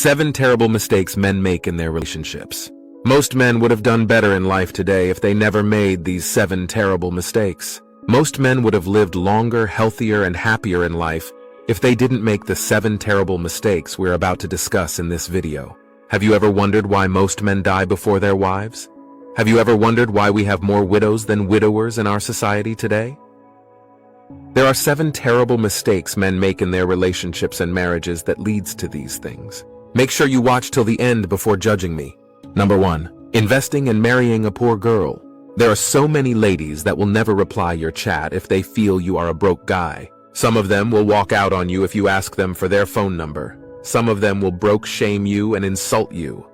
7 terrible mistakes men make in their relationships. Most men would have done better in life today if they never made these 7 terrible mistakes. Most men would have lived longer, healthier, and happier in life if they didn't make the 7 terrible mistakes we're about to discuss in this video. Have you ever wondered why most men die before their wives? Have you ever wondered why we have more widows than widowers in our society today? There are 7 terrible mistakes men make in their relationships and marriages that leads to these things. Make sure you watch till the end before judging me. Number 1. Investing and marrying a poor girl. There are so many ladies that will never reply your chat if they feel you are a broke guy. Some of them will walk out on you if you ask them for their phone number. Some of them will broke shame you and insult you.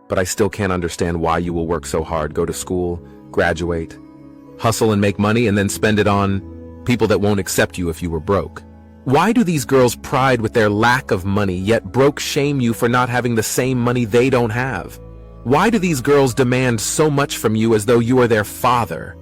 But I still can't understand why you will work so hard, go to school, graduate, hustle and make money, and then spend it on people that won't accept you if you were broke. Why do these girls pride with their lack of money, yet broke shame you for not having the same money they don't have? Why do these girls demand so much from you as though you are their father?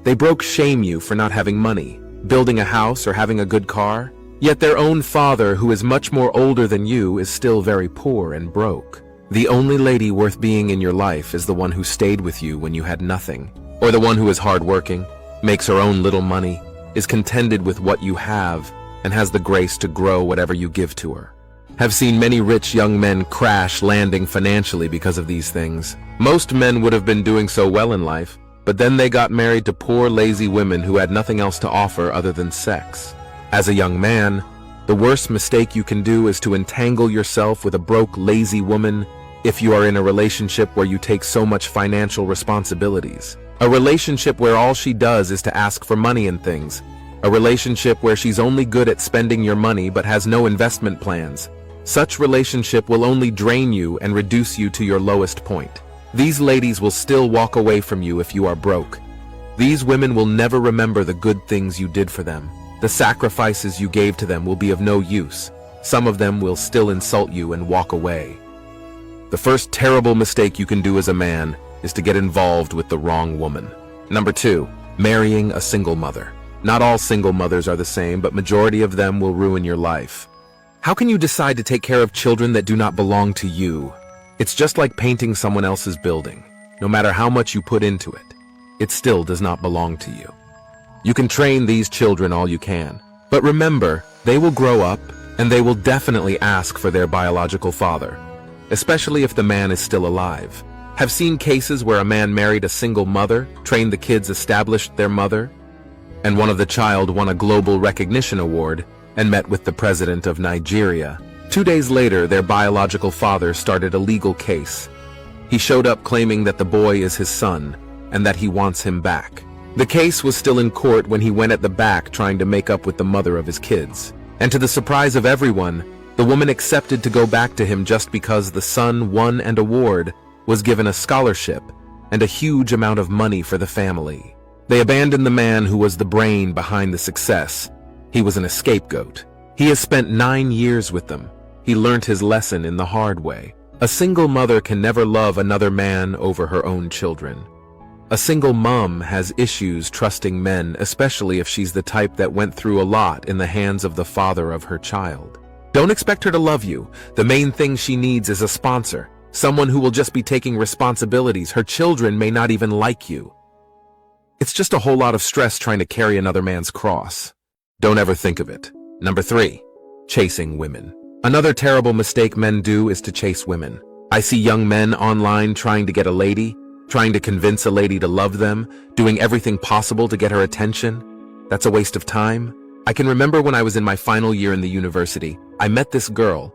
They broke shame you for not having money, building a house, or having a good car, yet their own father, who is much more older than you, is still very poor and broke. The only lady worth being in your life is the one who stayed with you when you had nothing, or the one who is hardworking, makes her own little money, is contented with what you have, and has the grace to grow whatever you give to her. Have seen many rich young men crash landing financially because of these things. Most men would have been doing so well in life, but then they got married to poor, lazy women who had nothing else to offer other than sex. As a young man, the worst mistake you can do is to entangle yourself with a broke, lazy woman if you are in a relationship where you take so much financial responsibilities. A relationship where all she does is to ask for money and things. A relationship where she's only good at spending your money but has no investment plans. Such relationship will only drain you and reduce you to your lowest point. These ladies will still walk away from you if you are broke. These women will never remember the good things you did for them. The sacrifices you gave to them will be of no use. Some of them will still insult you and walk away. The first terrible mistake you can do as a man is to get involved with the wrong woman. Number 2. Marrying a single mother. Not all single mothers are the same, but majority of them will ruin your life. How can you decide to take care of children that do not belong to you? It's just like painting someone else's building. No matter how much you put into it, it still does not belong to you. You can train these children all you can, but remember, they will grow up and they will definitely ask for their biological father, especially if the man is still alive. Have seen cases where a man married a single mother, trained the kids, established their mother, and one of the child won a global recognition award and met with the president of Nigeria. 2 days later, their biological father started a legal case. He showed up claiming that the boy is his son and that he wants him back. The case was still in court when he went at the back trying to make up with the mother of his kids. And to the surprise of everyone, the woman accepted to go back to him just because the son won an award, was given a scholarship, and a huge amount of money for the family. They abandoned the man who was the brain behind the success. He was an scapegoat. He has spent 9 years with them. He learnt his lesson in the hard way. A single mother can never love another man over her own children. A single mom has issues trusting men, especially if she's the type that went through a lot in the hands of the father of her child. Don't expect her to love you. The main thing she needs is a sponsor. Someone who will just be taking responsibilities. Her children may not even like you. It's just a whole lot of stress trying to carry another man's cross. Don't ever think of it. Number 3. Chasing women. Another terrible mistake men do is to chase women. I see young men online trying to get a lady, trying to convince a lady to love them, doing everything possible to get her attention. That's a waste of time. I can remember when I was in my final year in the university, I met this girl.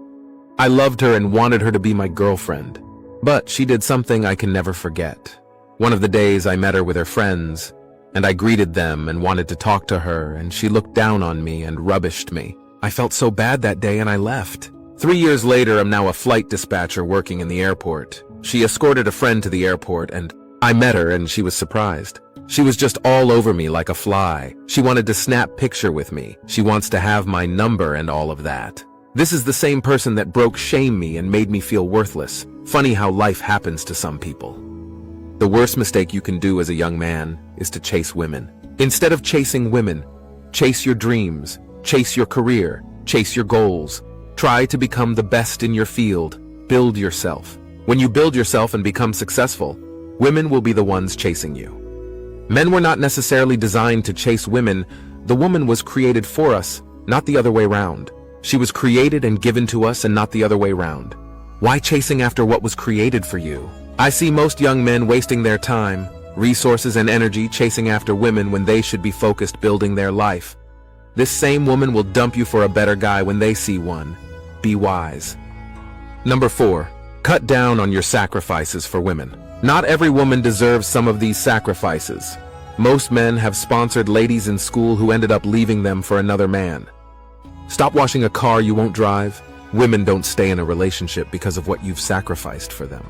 I loved her and wanted her to be my girlfriend. But she did something I can never forget. One of the days I met her with her friends, and I greeted them and wanted to talk to her, and she looked down on me and rubbished me. I felt so bad that day and I left. 3 years later, I'm now a flight dispatcher working in the airport. She escorted a friend to the airport and I met her and she was surprised. She was just all over me like a fly. She wanted to snap picture with me. She wants to have my number and all of that. This is the same person that broke shame me and made me feel worthless. Funny how life happens to some people. The worst mistake you can do as a young man is to chase women. Instead of chasing women, chase your dreams, chase your career, chase your goals. Try to become the best in your field. Build yourself. When you build yourself and become successful, women will be the ones chasing you. Men were not necessarily designed to chase women. The woman was created for us, not the other way round. She was created and given to us and not the other way round. Why chasing after what was created for you? I see most young men wasting their time, resources and energy chasing after women when they should be focused building their life. This same woman will dump you for a better guy when they see one. Be wise. Number 4. Cut down on your sacrifices for women. Not every woman deserves some of these sacrifices. Most men have sponsored ladies in school who ended up leaving them for another man. Stop washing a car you won't drive. Women don't stay in a relationship because of what you've sacrificed for them.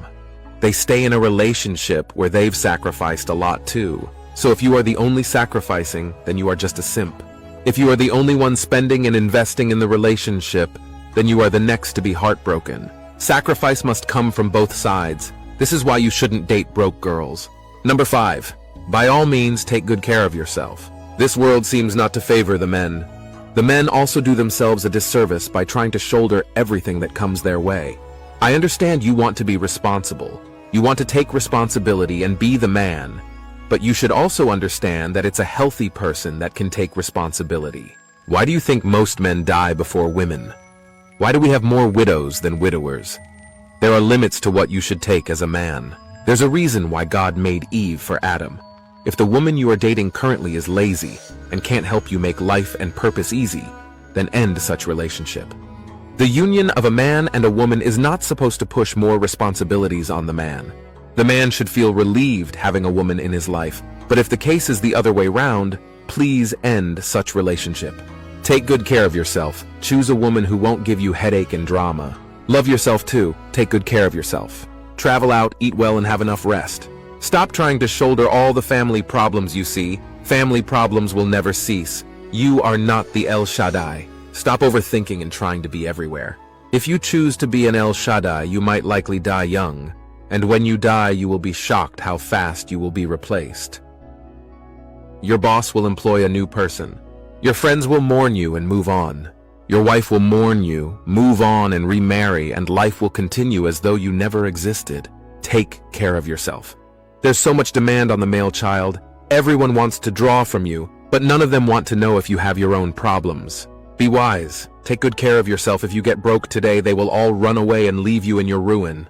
They stay in a relationship where they've sacrificed a lot too. So if you are the only sacrificing, then you are just a simp. If you are the only one spending and investing in the relationship, then you are the next to be heartbroken. Sacrifice must come from both sides. This is why you shouldn't date broke girls. Number 5. By all means, take good care of yourself. This world seems not to favor the men. The men also do themselves a disservice by trying to shoulder everything that comes their way. I understand you want to be responsible. You want to take responsibility and be the man. But you should also understand that it's a healthy person that can take responsibility. Why do you think most men die before women? Why do we have more widows than widowers? There are limits to what you should take as a man. There's a reason why God made Eve for Adam. If the woman you are dating currently is lazy and can't help you make life and purpose easy, then end such relationship. The union of a man and a woman is not supposed to push more responsibilities on the man. The man should feel relieved having a woman in his life, but if the case is the other way round, please end such relationship. Take good care of yourself. Choose a woman who won't give you headache and drama. Love yourself too. Take good care of yourself. Travel out, eat well, and have enough rest. Stop trying to shoulder all the family problems you see. Family problems will never cease. You are not the El Shaddai. Stop overthinking and trying to be everywhere. If you choose to be an El Shaddai, you might likely die young. And when you die, you will be shocked how fast you will be replaced. Your boss will employ a new person. Your friends will mourn you and move on. Your wife will mourn you, move on and remarry, and life will continue as though you never existed. Take care of yourself. There's so much demand on the male child. Everyone wants to draw from you, but none of them want to know if you have your own problems. Be wise. Take good care of yourself. If you get broke today, they will all run away and leave you in your ruin.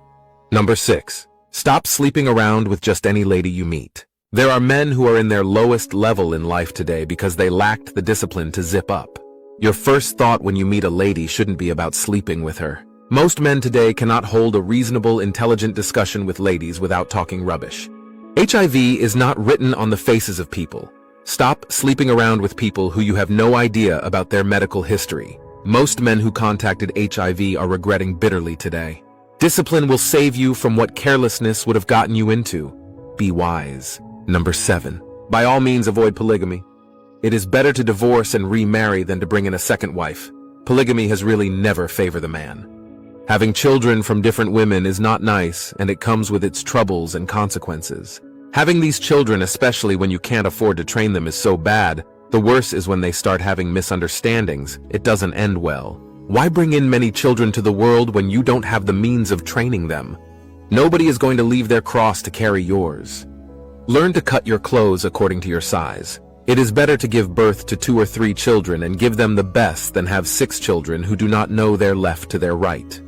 Number 6. Stop sleeping around with just any lady you meet. There are men who are in their lowest level in life today because they lacked the discipline to zip up. Your first thought when you meet a lady shouldn't be about sleeping with her. Most men today cannot hold a reasonable, intelligent discussion with ladies without talking rubbish. HIV is not written on the faces of people. Stop sleeping around with people who you have no idea about their medical history. Most men who contacted HIV are regretting bitterly today. Discipline will save you from what carelessness would have gotten you into. Be wise. Number 7. By all means, avoid polygamy. It is better to divorce and remarry than to bring in a second wife. Polygamy has really never favored the man. Having children from different women is not nice, and it comes with its troubles and consequences. Having these children, especially when you can't afford to train them, is so bad. The worst is when they start having misunderstandings. It doesn't end well. Why bring in many children to the world when you don't have the means of training them? Nobody is going to leave their cross to carry yours. Learn to cut your clothes according to your size. It is better to give birth to 2 or 3 children and give them the best than have 6 children who do not know their left to their right.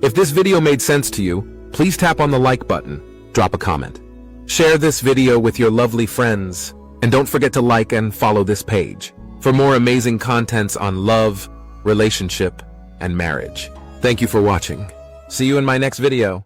If this video made sense to you, please tap on the like button, drop a comment. Share this video with your lovely friends, and don't forget to like and follow this page for more amazing contents on love, relationship, and marriage. Thank you for watching. See you in my next video.